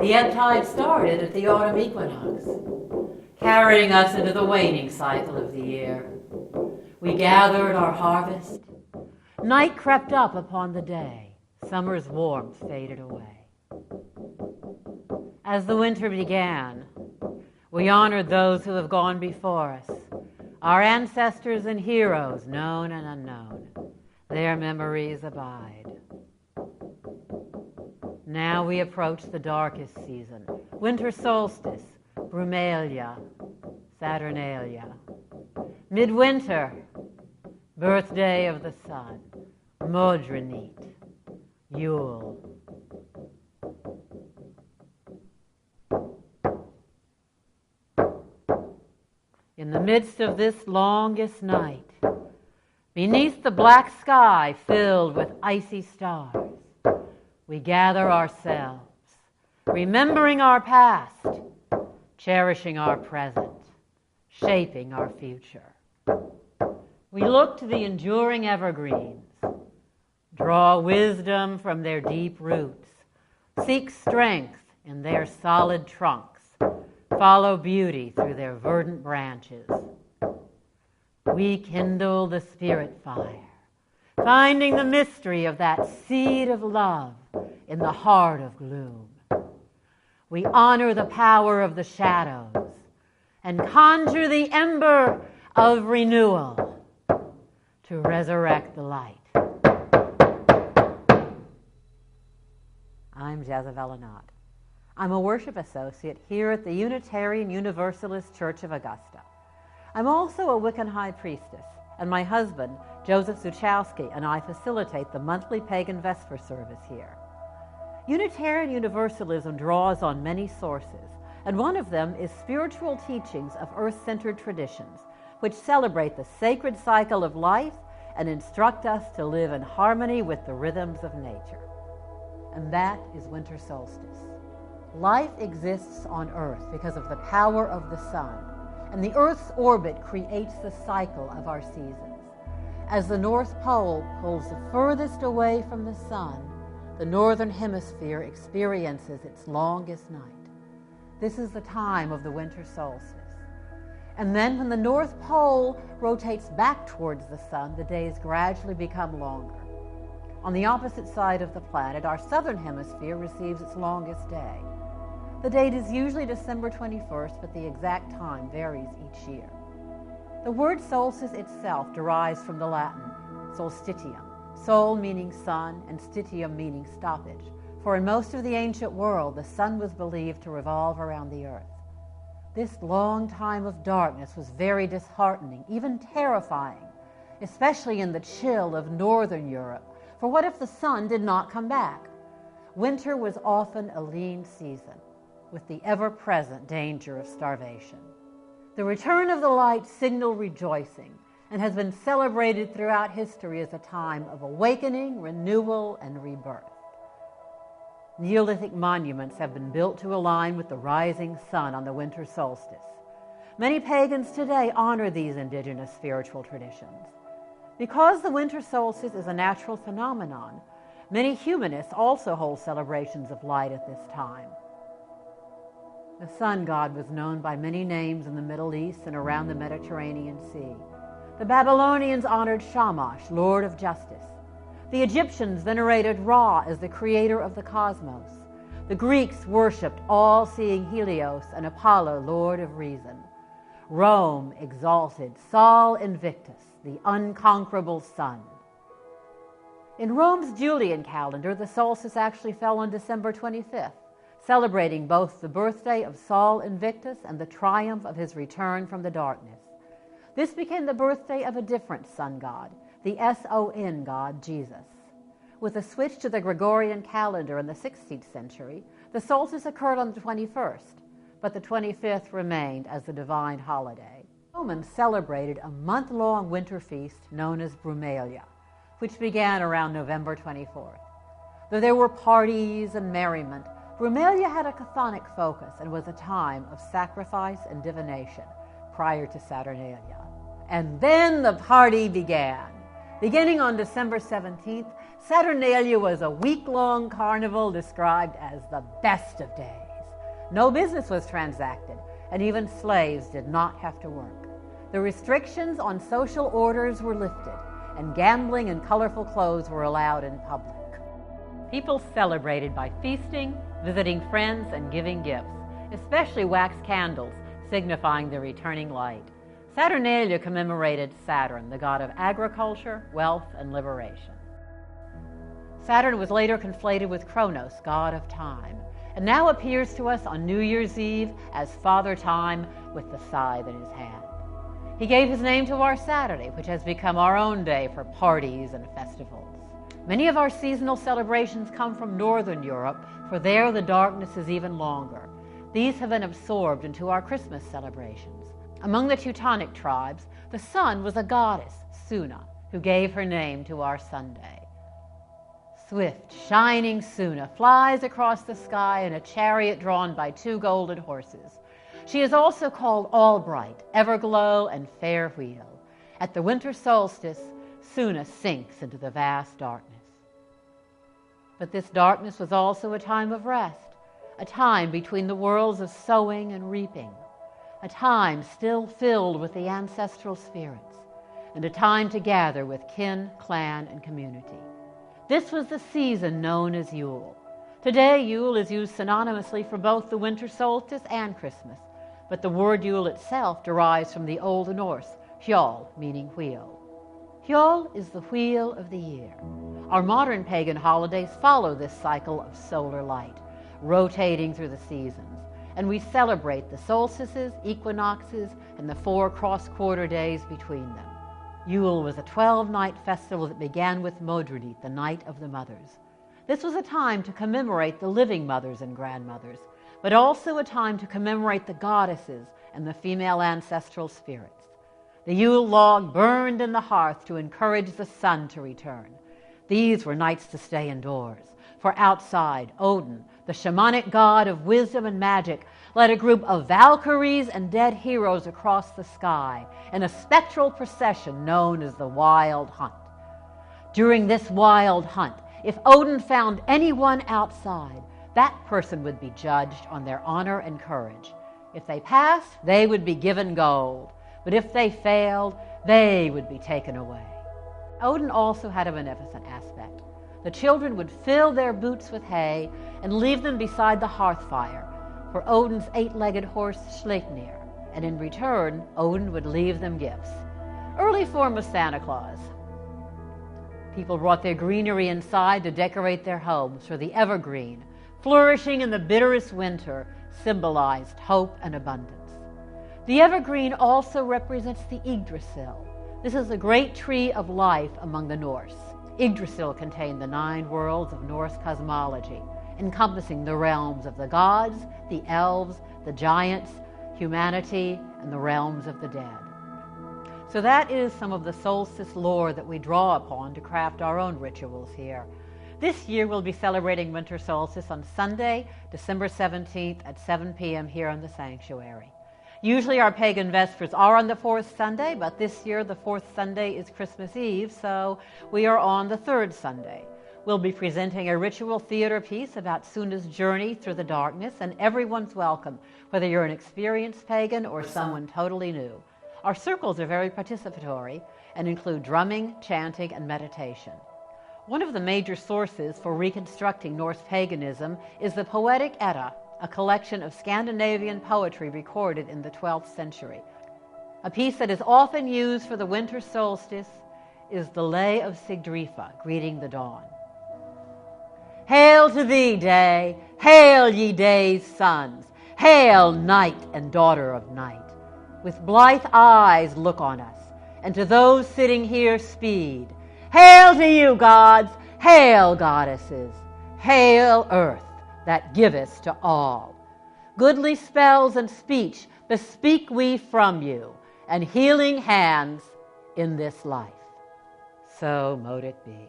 The ebb tide started at the autumn equinox, carrying us into the waning cycle of the year. We gathered our harvest. Night crept up upon the day. Summer's warmth faded away. As the winter began, we honored those who have gone before us, our ancestors and heroes, known and unknown. Their memories abide. Now we approach the darkest season, winter solstice, Brumalia, Saturnalia. Midwinter, birthday of the sun, Modronit, Yule. In the midst of this longest night, beneath the black sky filled with icy stars, we gather ourselves, remembering our past, cherishing our present, shaping our future. We look to the enduring evergreens, draw wisdom from their deep roots, seek strength in their solid trunks, follow beauty through their verdant branches. We kindle the spirit fire, finding the mystery of that seed of love in the heart of gloom. We honor the power of the shadows and conjure the ember of renewal to resurrect the light. I'm Jezibell Anat. I'm a worship associate here at the Unitarian Universalist Church of Augusta. I'm also a Wiccan high priestess, and my husband, Joseph Zuchowski, and I facilitate the monthly pagan Vesper service here. Unitarian Universalism draws on many sources, and one of them is spiritual teachings of earth-centered traditions, which celebrate the sacred cycle of life and instruct us to live in harmony with the rhythms of nature. And that is winter solstice. Life exists on Earth because of the power of the sun, and the Earth's orbit creates the cycle of our seasons. As the North Pole pulls the furthest away from the sun, the Northern Hemisphere experiences its longest night. This is the time of the winter solstice. And then when the North Pole rotates back towards the sun, the days gradually become longer. On the opposite side of the planet, our Southern Hemisphere receives its longest day. The date is usually December 21st, but the exact time varies each year. The word solstice itself derives from the Latin solstitium, sol meaning sun and stitium meaning stoppage, for in most of the ancient world the sun was believed to revolve around the earth. This long time of darkness was very disheartening, even terrifying, especially in the chill of northern Europe, for what if the sun did not come back? Winter was often a lean season, with the ever-present danger of starvation. The return of the light signaled rejoicing and has been celebrated throughout history as a time of awakening, renewal, and rebirth. Neolithic monuments have been built to align with the rising sun on the winter solstice. Many pagans today honor these indigenous spiritual traditions. Because the winter solstice is a natural phenomenon, many humanists also hold celebrations of light at this time. The sun god was known by many names in the Middle East and around the Mediterranean Sea. The Babylonians honored Shamash, Lord of Justice. The Egyptians venerated Ra as the creator of the cosmos. The Greeks worshipped all-seeing Helios and Apollo, Lord of Reason. Rome exalted Sol Invictus, the unconquerable sun. In Rome's Julian calendar, the solstice actually fell on December 25th, celebrating both the birthday of Sol Invictus and the triumph of his return from the darkness. This became the birthday of a different sun god, the S-O-N god, Jesus. With a switch to the Gregorian calendar in the 16th century, the solstice occurred on the 21st, but the 25th remained as the divine holiday. Romans celebrated a month-long winter feast known as Brumalia, which began around November 24th. Though there were parties and merriment, Brumalia had a chthonic focus and was a time of sacrifice and divination prior to Saturnalia. And then the party began. Beginning on December 17th, Saturnalia was a week-long carnival described as the best of days. No business was transacted, and even slaves did not have to work. The restrictions on social orders were lifted, and gambling and colorful clothes were allowed in public. People celebrated by feasting, visiting friends, and giving gifts, especially wax candles, signifying the returning light. Saturnalia commemorated Saturn, the god of agriculture, wealth, and liberation. Saturn was later conflated with Kronos, god of time, and now appears to us on New Year's Eve as Father Time with the scythe in his hand. He gave his name to our Saturday, which has become our own day for parties and festivals. Many of our seasonal celebrations come from Northern Europe, for there the darkness is even longer. These have been absorbed into our Christmas celebrations. Among the Teutonic tribes, the sun was a goddess, Suna, who gave her name to our Sunday. Swift, shining Suna flies across the sky in a chariot drawn by 2 golden horses. She is also called Allbright, Everglow, and Fair Wheel. At the winter solstice, Suna sinks into the vast darkness. But this darkness was also a time of rest, a time between the worlds of sowing and reaping, a time still filled with the ancestral spirits, and a time to gather with kin, clan, and community. This was the season known as Yule. Today, Yule is used synonymously for both the winter solstice and Christmas, but the word Yule itself derives from the Old Norse, hjol, meaning wheel. Hjol is the wheel of the year. Our modern pagan holidays follow this cycle of solar light, rotating through the seasons, and we celebrate the solstices, equinoxes, and the 4 cross-quarter days between them. Yule was a 12-night festival that began with Modronit, the Night of the Mothers. This was a time to commemorate the living mothers and grandmothers, but also a time to commemorate the goddesses and the female ancestral spirits. The Yule log burned in the hearth to encourage the sun to return. These were nights to stay indoors, for outside, Odin, the shamanic god of wisdom and magic, led a group of Valkyries and dead heroes across the sky in a spectral procession known as the Wild Hunt. During this wild hunt, if Odin found anyone outside, that person would be judged on their honor and courage. If they passed, they would be given gold, but if they failed, they would be taken away. Odin also had a beneficent aspect. The children would fill their boots with hay and leave them beside the hearth fire for Odin's 8-legged horse Sleipnir, and in return, Odin would leave them gifts. Early form of Santa Claus. People brought their greenery inside to decorate their homes, for the evergreen, flourishing in the bitterest winter, symbolized hope and abundance. The evergreen also represents the Yggdrasil. This is a great tree of life among the Norse. Yggdrasil contained the 9 worlds of Norse cosmology, encompassing the realms of the gods, the elves, the giants, humanity, and the realms of the dead. So that is some of the solstice lore that we draw upon to craft our own rituals here. This year we'll be celebrating winter solstice on Sunday, December 17th at 7 p.m. here in the sanctuary. Usually our pagan vespers are on the 4th Sunday, but this year the 4th Sunday is Christmas Eve, so we are on the 3rd Sunday. We'll be presenting a ritual theater piece about Suna's journey through the darkness, and everyone's welcome, whether you're an experienced pagan or someone totally new. Our circles are very participatory and include drumming, chanting, and meditation. One of the major sources for reconstructing Norse paganism is the Poetic Edda, a collection of Scandinavian poetry recorded in the 12th century. A piece that is often used for the winter solstice is the Lay of Sigdrifa, greeting the dawn. Hail to thee, day! Hail, ye day's sons! Hail, night and daughter of night! With blithe eyes look on us, and to those sitting here speed. Hail to you, gods! Hail, goddesses! Hail, earth, that giveth to all. Goodly spells and speech bespeak we from you, and healing hands in this life. So mote it be.